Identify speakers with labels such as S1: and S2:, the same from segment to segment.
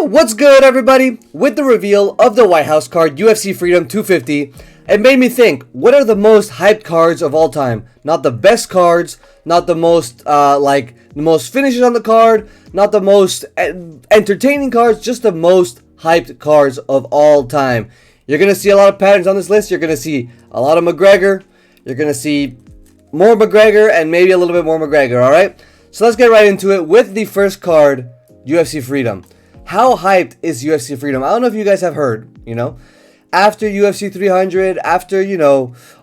S1: What's good, everybody? With the reveal of the White House card, UFC Freedom 250, it made me think, what are the most hyped cards of all time? Not the best cards, not the most, the most finishes on the card, not the most entertaining cards, just the most hyped cards of all time. You're going to see a lot of patterns on this list. You're going to see a lot of McGregor. You're going to see more McGregor and maybe a little bit more McGregor, alright? So let's get right into it with the first card, UFC Freedom. How hyped is UFC Freedom? I don't know if you guys have heard, after UFC 300, after,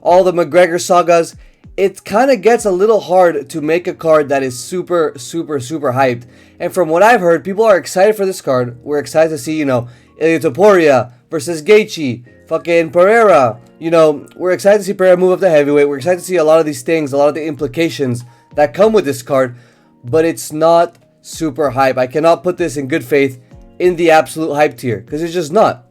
S1: all the McGregor sagas, it kind of gets a little hard to make a card that is super hyped. And from what I've heard, people are excited for this card. We're excited to see, Ilia Topuria versus Gaethje, fucking Pereira. We're excited to see Pereira move up to heavyweight. We're excited to see a lot of these things, a lot of the implications that come with this card. But it's not super hype. I cannot put this in good faith in the absolute hype tier, because it's just not.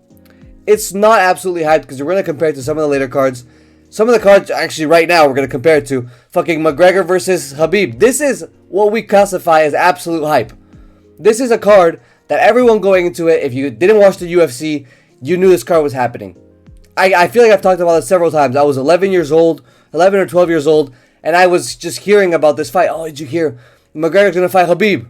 S1: It's not absolutely hyped, because we're going to compare it to some of the later cards. Some of the cards, actually right now, we're going to compare it to fucking McGregor versus Khabib. This is what we classify as absolute hype. This is a card that everyone going into it, if you didn't watch the UFC, you knew this card was happening. I feel like I've talked about it several times. I was 11 or 12 years old, and I was just hearing about this fight. Oh, did you hear? McGregor's going to fight Khabib.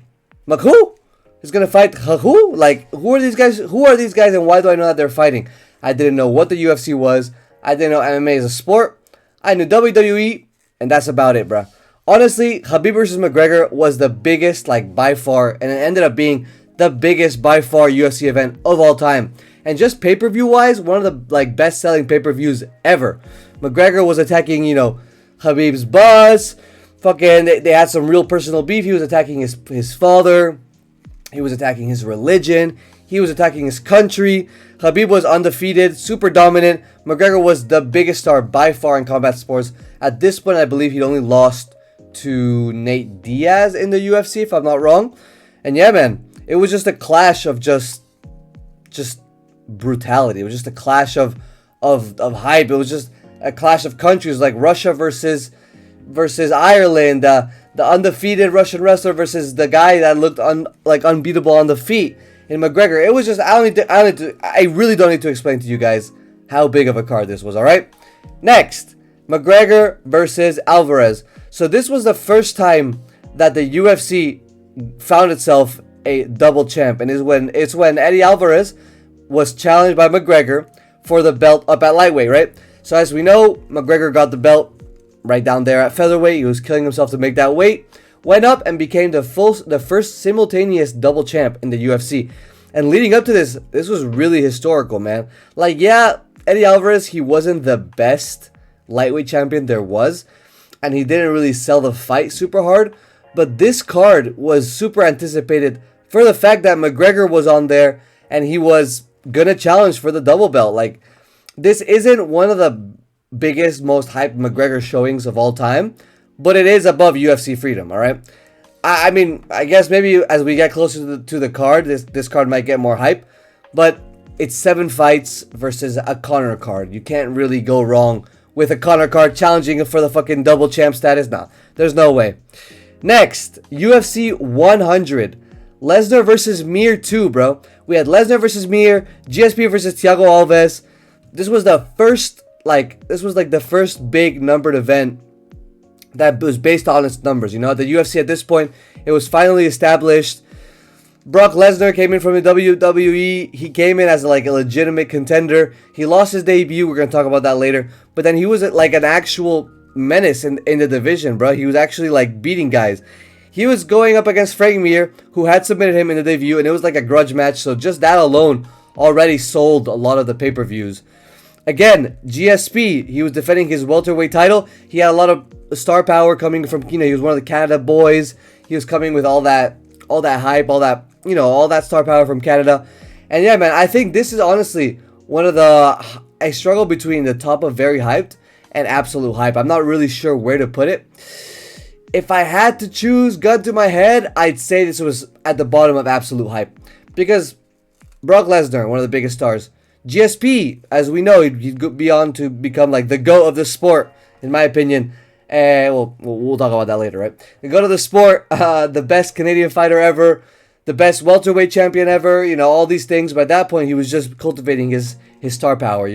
S1: Who? He's going to fight who? Like, who are these guys? Who are these guys, and why do I know that they're fighting? I didn't know what the UFC was. I didn't know MMA is a sport. I knew WWE, and that's about it, bruh. Honestly, Khabib versus McGregor was the biggest, by far, and it ended up being the biggest, by far, UFC event of all time. And just pay-per-view wise, one of the, best-selling pay-per-views ever. McGregor was attacking, Khabib's boss. Fucking, they had some real personal beef. He was attacking his father. He was attacking his religion. He was attacking his country. Khabib was undefeated, super dominant. McGregor was the biggest star by far in combat sports. At this point, I believe he'd only lost to Nate Diaz in the UFC, if I'm not wrong. And yeah, man, it was just a clash of just brutality. It was just a clash of hype. It was just a clash of countries, like Russia versus Ireland, the undefeated Russian wrestler versus the guy that looked unbeatable on the feet in McGregor. It was just, I really don't need to explain to you guys how big of a card this was, alright? Next, McGregor versus Alvarez. So this was the first time that the UFC found itself a double champ, and it's when Eddie Alvarez was challenged by McGregor for the belt up at lightweight, right? So as we know, McGregor got the belt right down there at featherweight. He was killing himself to make that weight. Went up and became the first simultaneous double champ in the UFC. And leading up to this was really historical, man. Eddie Alvarez, he wasn't the best lightweight champion there was, and he didn't really sell the fight super hard. But this card was super anticipated for the fact that McGregor was on there and he was gonna challenge for the double belt. This isn't one of the biggest, most hyped McGregor showings of all time, but it is above UFC Freedom, alright? I mean, I guess maybe as we get closer to the card, this card might get more hype, but it's 7 fights versus a Conor card. You can't really go wrong with a Conor card challenging for the fucking double champ status. Nah, there's no way. Next, UFC 100. Lesnar versus Mir 2, bro. We had Lesnar versus Mir, GSP versus Thiago Alves. This was the first the first big numbered event that was based on its numbers. The UFC at this point, it was finally established. Brock Lesnar came in from the WWE. He came in as a legitimate contender. He lost his debut. We're going to talk about that later. But then he was an actual menace in the division, bro. He was actually beating guys. He was going up against Frank Mir, who had submitted him in the debut, and it was a grudge match. So just that alone already sold a lot of the pay-per-views. Again, GSP, he was defending his welterweight title. He had a lot of star power coming from, he was one of the Canada boys. He was coming with all that hype, all that star power from Canada. And yeah, man, I think this is honestly one of I struggle between the top of very hyped and absolute hype. I'm not really sure where to put it. If I had to choose, gun to my head, I'd say this was at the bottom of absolute hype. Because Brock Lesnar, one of the biggest stars. GSP, as we know, he'd be on to become the GOAT of the sport, in my opinion. We'll talk about that later, right? The GOAT of the sport, the best Canadian fighter ever, the best welterweight champion ever, all these things. But at that point, he was just cultivating his star power,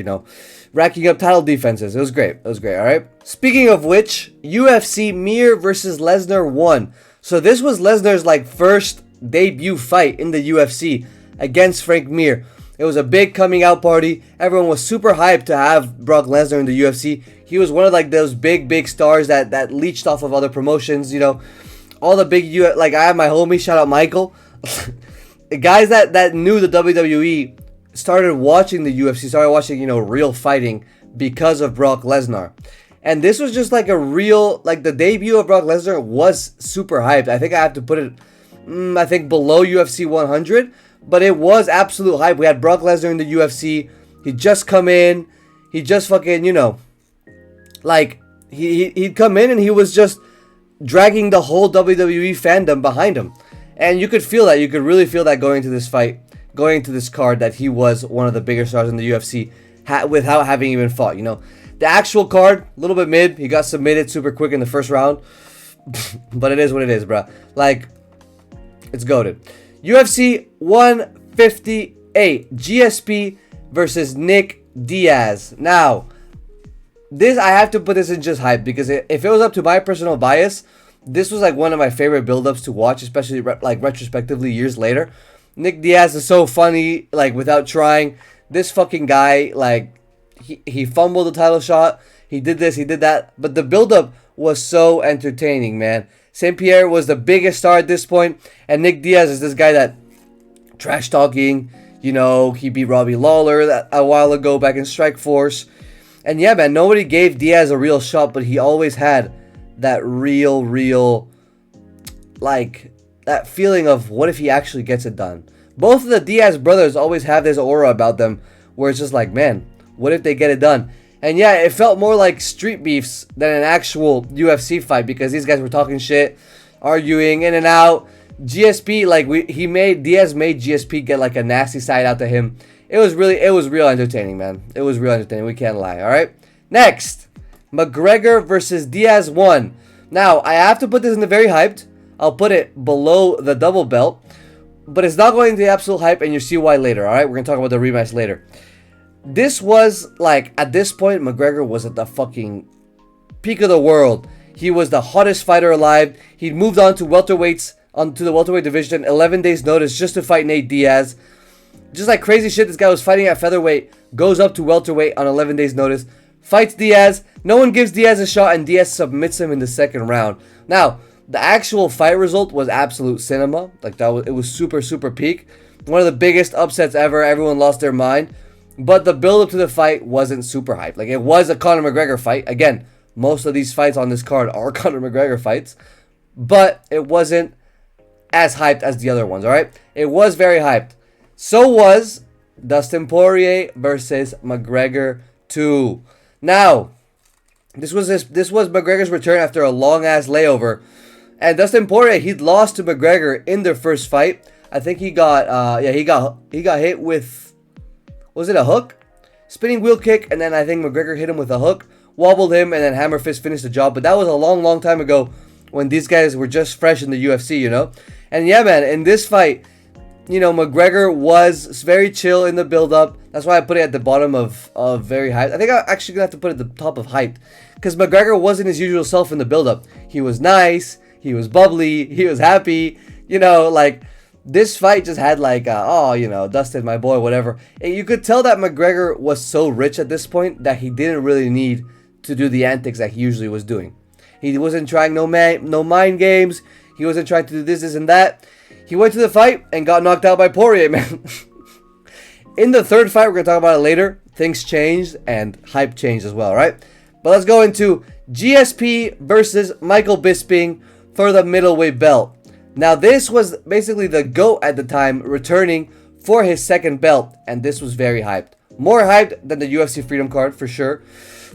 S1: racking up title defenses. It was great. All right. Speaking of which, UFC Mir versus Lesnar 1. So this was Lesnar's first debut fight in the UFC against Frank Mir. It was a big coming out party. Everyone was super hyped to have Brock Lesnar in the UFC. He was one of those big stars that leached off of other promotions, all the big I have my homie, shout out Michael. The guys that knew the WWE started watching the UFC, started watching, real fighting because of Brock Lesnar. And this was just a real, the debut of Brock Lesnar was super hyped. I think I have to put it, below UFC 100, but it was absolute hype. We had Brock Lesnar in the UFC. He'd just come in. He just fucking, he'd come in and he was just dragging the whole WWE fandom behind him. And you could feel that. You could really feel that going into this fight, going into this card, that he was one of the bigger stars in the UFC without having even fought, The actual card, a little bit mid. He got submitted super quick in the first round. But it is what it is, bro. It's goated. UFC 158. GSP versus Nick Diaz. Now, this, I have to put this in just hype, because if it was up to my personal bias, this was one of my favorite build-ups to watch, especially retrospectively years later. Nick Diaz is so funny, without trying. This fucking guy, he fumbled the title shot. He did this, he did that. But the build-up was so entertaining, man. St. Pierre was the biggest star at this point, and Nick Diaz is this guy that trash talking. He beat Robbie Lawler a while ago back in Strikeforce. And yeah, man, nobody gave Diaz a real shot, but he always had that real, that feeling of what if he actually gets it done. Both of the Diaz brothers always have this aura about them where it's just man, what if they get it done? And yeah, it felt more like street beefs than an actual UFC fight, because these guys were talking shit, arguing in and out. GSP, Diaz made GSP get a nasty side out to him. It was real entertaining, man. It was real entertaining. We can't lie. All right. Next, McGregor versus Diaz 1. Now, I have to put this in the very hyped. I'll put it below the double belt, but it's not going to the absolute hype, and you'll see why later. All right. We're going to talk about the rematch later. This was at this point, McGregor was at the fucking peak of the world. He was the hottest fighter alive. He'd moved on to onto the welterweight division, 11 days notice just to fight Nate Diaz. Just crazy shit, this guy was fighting at featherweight, goes up to welterweight on 11 days notice, fights Diaz. No one gives Diaz a shot, and Diaz submits him in the second round. Now, the actual fight result was absolute cinema. It was super peak. One of the biggest upsets ever. Everyone lost their mind. But the build-up to the fight wasn't super hyped. It was a Conor McGregor fight. Again, most of these fights on this card are Conor McGregor fights. But it wasn't as hyped as the other ones, alright? It was very hyped. So was Dustin Poirier versus McGregor 2. Now, this was McGregor's return after a long-ass layover. And Dustin Poirier, he'd lost to McGregor in their first fight. I think he got hit with, was it a hook? Spinning wheel kick, and then I think McGregor hit him with a hook, wobbled him, and then hammer fist finished the job. But that was a long time ago when these guys were just fresh in the UFC, And yeah, man, in this fight, McGregor was very chill in the build-up. That's why I put it at the bottom of very hyped. I think I'm actually going to have to put it at the top of hyped, because McGregor wasn't his usual self in the build-up. He was nice, he was bubbly, he was happy, this fight just had Dustin, my boy, whatever. And you could tell that McGregor was so rich at this point that he didn't really need to do the antics that he usually was doing. He wasn't trying no mind games. He wasn't trying to do this and that. He went to the fight and got knocked out by Poirier, man. In the third fight, we're going to talk about it later, things changed and hype changed as well, right? But let's go into GSP versus Michael Bisping for the middleweight belt. Now, this was basically the GOAT at the time, returning for his second belt, and this was very hyped. More hyped than the UFC Freedom card, for sure.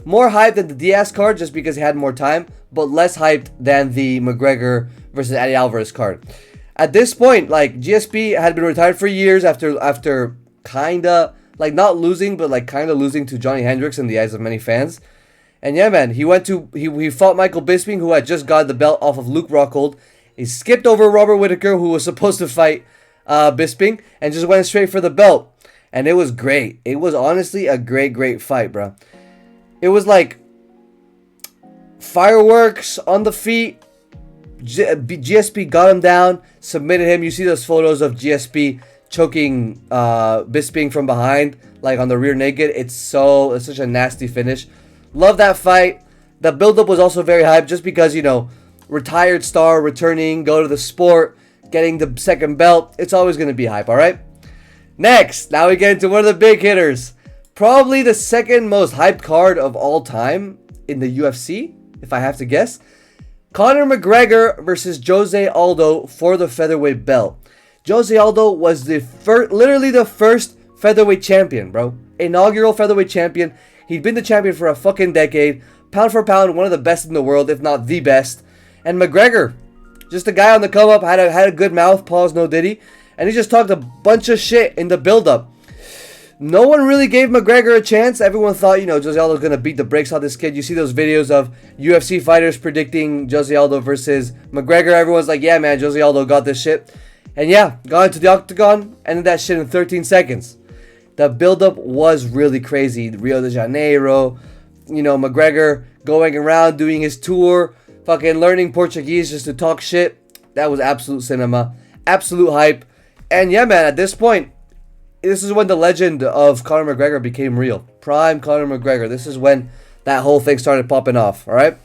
S1: More hyped than the Diaz card, just because he had more time, but less hyped than the McGregor versus Eddie Alvarez card. At this point, GSP had been retired for years after kinda, not losing, but kinda losing to Johnny Hendricks in the eyes of many fans. And yeah, man, he fought Michael Bisping, who had just got the belt off of Luke Rockhold. He skipped over Robert Whittaker, who was supposed to fight Bisping, and just went straight for the belt. And it was great. It was honestly a great fight, bro. It was like fireworks on the feet. GSP got him down, submitted him. You see those photos of GSP choking Bisping from behind, like on the rear naked. It's such a nasty finish. Love that fight. The build-up was also very hype just because, you know, retired star returning, go to the sport, getting the second belt. It's always going to be hype, all right? Next, now we get into one of the big hitters. Probably the second most hyped card of all time in the UFC, if I have to guess. Conor McGregor versus Jose Aldo for the featherweight belt. Jose Aldo was literally the first featherweight champion, bro. Inaugural featherweight champion. He'd been the champion for a fucking decade. Pound for pound, one of the best in the world, if not the best. And McGregor, just a guy on the come up, had a good mouth, pause, no diddy. And he just talked a bunch of shit in the build-up. No one really gave McGregor a chance. Everyone thought, you know, Jose Aldo's going to beat the brakes on this kid. You see those videos of UFC fighters predicting Jose Aldo versus McGregor. Everyone's like, yeah, man, Jose Aldo got this shit. And yeah, got into the octagon, ended that shit in 13 seconds. The build-up was really crazy. Rio de Janeiro, you know, McGregor going around doing his tour, fucking learning Portuguese just to talk shit. That was absolute cinema. Absolute hype. And yeah, man, at this point, this is when the legend of Conor McGregor became real. Prime Conor McGregor. This is when that whole thing started popping off, all right?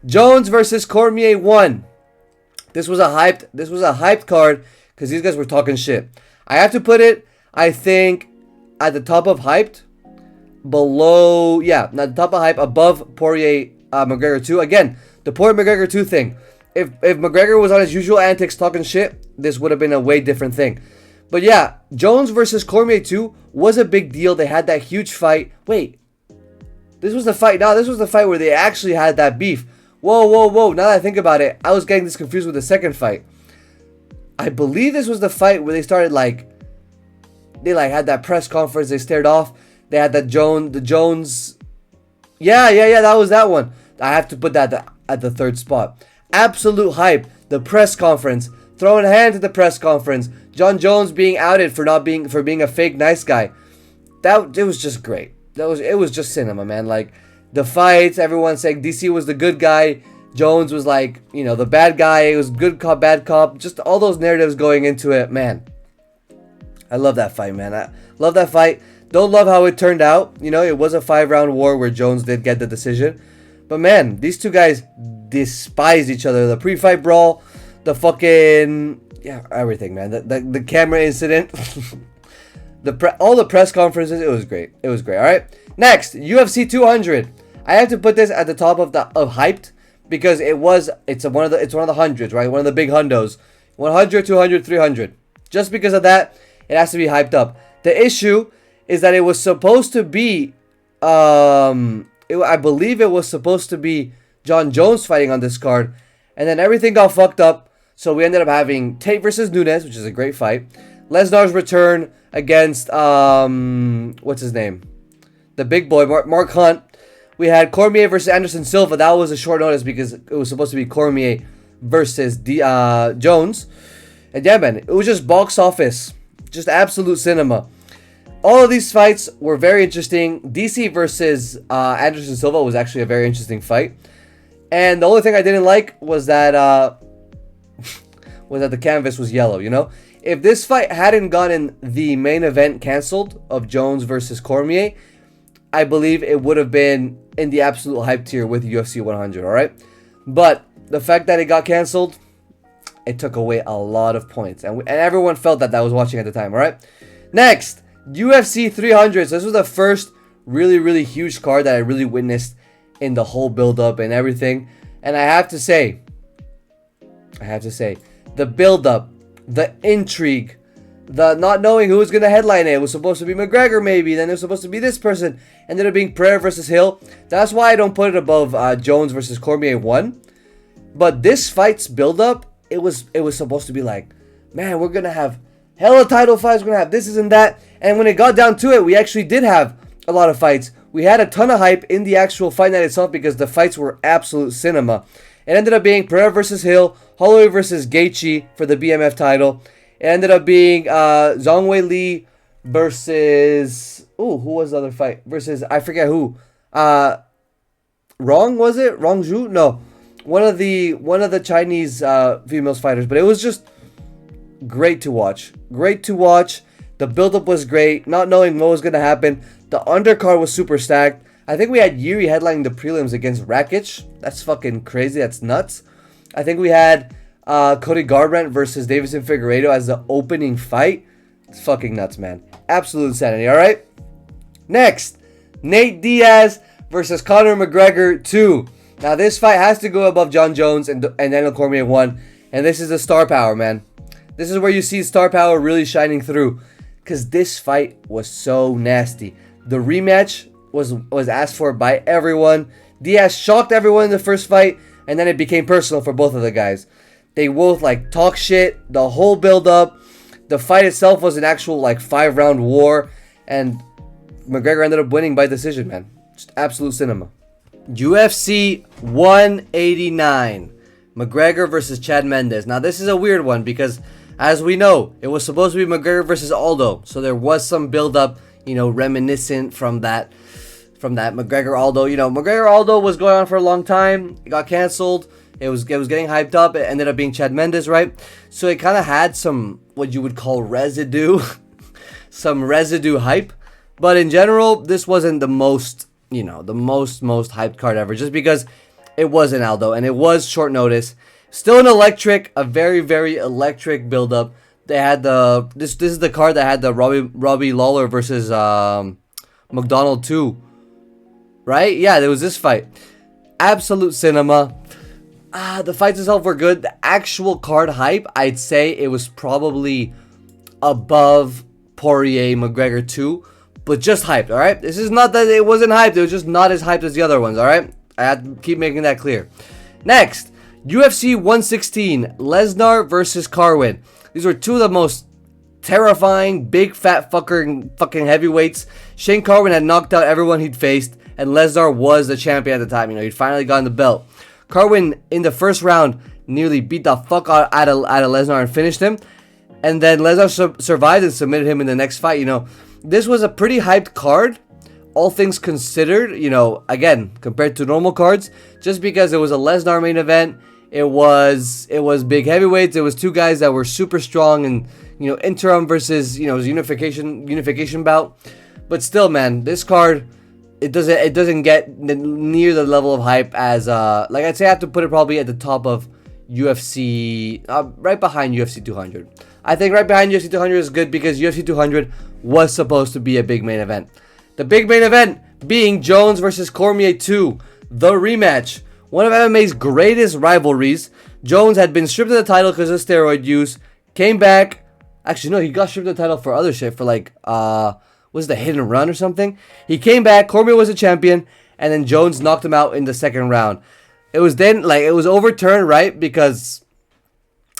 S1: Jones versus Cormier 1. This was a hyped card because these guys were talking shit. I have to put it, I think, at the top of hyped, below, yeah, not the top of hype, above Poirier McGregor 2. Again, the Poirier McGregor 2 thing. If McGregor was on his usual antics talking shit, this would have been a way different thing. But yeah, Jones versus Cormier 2 was a big deal. They had that huge fight. Wait, this was the fight. No, this was the fight where they actually had that beef. Whoa. Now that I think about it, I was getting this confused with the second fight. I believe this was the fight where they started they had that press conference. They stared off. They had the Jones. Yeah, that was that one. I have to put that at the third spot. Absolute hype. The press conference. Throwing hands at the press conference. John Jones being outed for being a fake nice guy. It was just great. It was just cinema, man. Like the fights, everyone saying DC was the good guy, Jones was like, you know, the bad guy. It was good cop, bad cop. Just all those narratives going into it, man. I love that fight, man. I love that fight. Don't love how it turned out. You know, it was a 5-round war where Jones did get the decision. But man, these two guys despise each other. The pre-fight brawl, the fucking, yeah, everything, man. The camera incident, all the press conferences. It was great. All right. Next, UFC 200. I have to put this at the top of hyped because it's one of the hundreds, right? One of the big hundos. 100, 200, 300. Just because of that, it has to be hyped up. The issue is that it was supposed to be, I believe it was supposed to be John Jones fighting on this card, and then everything got fucked up. So we ended up having Tate versus Nunes, which is a great fight. Lesnar's return against, what's his name? The big boy, Mark Hunt. We had Cormier versus Anderson Silva. That was a short notice because it was supposed to be Cormier versus Jones. And yeah, man, it was just box office. Just absolute cinema. All of these fights were very interesting. DC versus Anderson Silva was actually a very interesting fight. And the only thing I didn't like was that the canvas was yellow, you know? If this fight hadn't gotten the main event canceled of Jones versus Cormier, I believe it would have been in the absolute hype tier with UFC 100, all right? But the fact that it got canceled, it took away a lot of points. And everyone felt that was watching at the time, all right? Next, UFC 300. So this was the first really, really huge card that I really witnessed in the whole build-up and everything. And I have to say, the build-up, the intrigue, the not knowing who was going to headline it. It was supposed to be McGregor maybe, then it was supposed to be this person. Ended up being Pereira versus Hill. That's why I don't put it above Jones versus Cormier 1. But this fight's build-up, it was supposed to be like, man, we're going to have hella title fights, we're going to have this and that. And when it got down to it, we actually did have a lot of fights. We had a ton of hype in the actual fight night itself because the fights were absolute cinema. It ended up being Pereira versus Hill, Holloway versus Gaethje for the BMF title. It ended up being Zhang Wei Li versus who was the other fight? Versus I forget who. Wrong was it? Wrong Zhu? No. One of the Chinese females fighters, but it was just great to watch. Great to watch. The build-up was great, not knowing what was going to happen. The undercard was super stacked. I think we had Yuri headlining the prelims against Rakic. That's fucking crazy. That's nuts. I think we had Cody Garbrandt versus Davison Figueiredo as the opening fight. It's fucking nuts, man. Absolute insanity, all right? Next, Nate Diaz versus Conor McGregor 2. Now, this fight has to go above John Jones and Daniel Cormier 1. And this is the star power, man. This is where you see star power really shining through. Because this fight was so nasty. The rematch was asked for by everyone. Diaz shocked everyone in the first fight. And then it became personal for both of the guys. They both like talk shit. The whole build up. The fight itself was an actual like 5-round war. And McGregor ended up winning by decision, man. Just absolute cinema. UFC 189. McGregor versus Chad Mendes. Now this is a weird one because as we know, it was supposed to be McGregor versus Aldo. So there was some build up, reminiscent from that McGregor Aldo. McGregor Aldo was going on for a long time. It got canceled. It was getting hyped up. It ended up being Chad Mendes, right? So it kind of had some what you would call residue, some residue hype. But in general, this wasn't the most, the most hyped card ever, just because it was an Aldo and it was short notice. Still a very, very electric build-up. They had this is the card that had the Robbie Lawler versus McDonald 2. Right? Yeah, there was this fight. Absolute cinema. The fights itself were good. The actual card hype, I'd say it was probably above Poirier McGregor 2. But just hyped, alright? This is not that it wasn't hyped. It was just not as hyped as the other ones, alright? I have to keep making that clear. Next, UFC 116, Lesnar versus Carwin. These were two of the most terrifying, big, fat fucking heavyweights. Shane Carwin had knocked out everyone he'd faced, and Lesnar was the champion at the time. He'd finally gotten the belt. Carwin, in the first round, nearly beat the fuck out of Lesnar and finished him. And then Lesnar survived and submitted him in the next fight, This was a pretty hyped card, all things considered, again, compared to normal cards, just because it was a Lesnar main event. It was big heavyweights. It was two guys that were super strong and, interim versus, it was unification bout. But still, man, this card, it doesn't get near the level of hype as, I'd say I have to put it probably at the top of UFC, right behind UFC 200. I think right behind UFC 200 is good because UFC 200 was supposed to be a big main event. The big main event being Jones versus Cormier 2, the rematch. One of MMA's greatest rivalries. Jones had been stripped of the title because of steroid use. Came back. Actually, no, he got stripped of the title for other shit. For was the hit and run or something? He came back. Cormier was a champion. And then Jones knocked him out in the second round. It was then, it was overturned, right? Because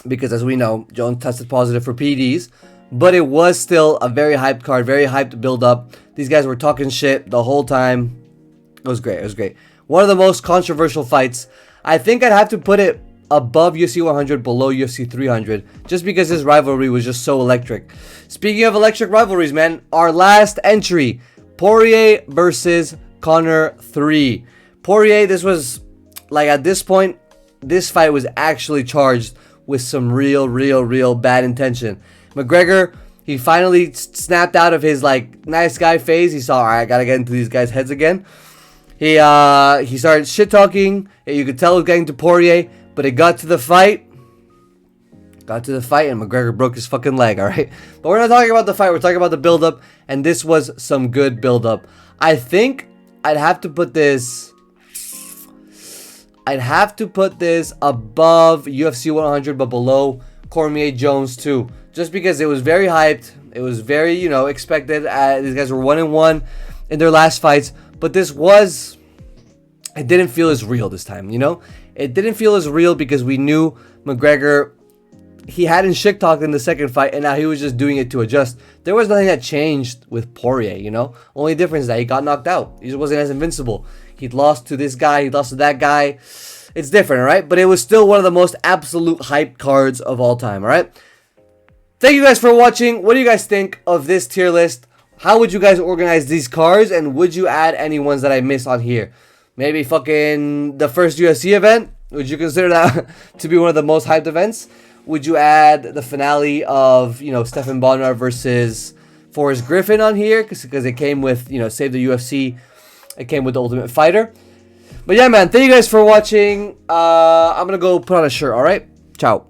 S1: as we know, Jones tested positive for PEDs. But it was still a very hyped card, very hyped build-up. These guys were talking shit the whole time. It was great. One of the most controversial fights. I think I'd have to put it above UFC 100, below UFC 300, just because this rivalry was just so electric. Speaking of electric rivalries, man, our last entry, Poirier versus Conor 3. Poirier, this was, at this point, this fight was actually charged with some real bad intention. McGregor, he finally snapped out of his nice guy phase. He saw, all right, I gotta get into these guys' heads again. He started shit talking. You could tell it was getting to Poirier, but it got to the fight. And McGregor broke his fucking leg. All right, but we're not talking about the fight. We're talking about the build-up, and this was some good build-up. I think I'd have to put this above UFC 100, but below Cormier Jones 2. Just because it was very hyped. It was very, expected. These guys were 1-1 in their last fights. But it didn't feel as real this time, It didn't feel as real because we knew McGregor, he hadn't shit talked in the second fight, and now he was just doing it to adjust. There was nothing that changed with Poirier, Only difference is that he got knocked out. He just wasn't as invincible. He'd lost to this guy, he'd lost to that guy. It's different, all right? But it was still one of the most absolute hype cards of all time, all right? thank you guys for watching. What do you guys think of this tier list? How would you guys organize these cards, and would you add any ones that I missed on here? Maybe fucking the first UFC event? Would you consider that to be one of the most hyped events? Would you add the finale of, you know, Stephan Bonnar versus Forrest Griffin on here? Because it came with, you know, Save the UFC. It came with the Ultimate Fighter. But yeah, man, thank you guys for watching. I'm going to go put on a shirt, alright? Ciao.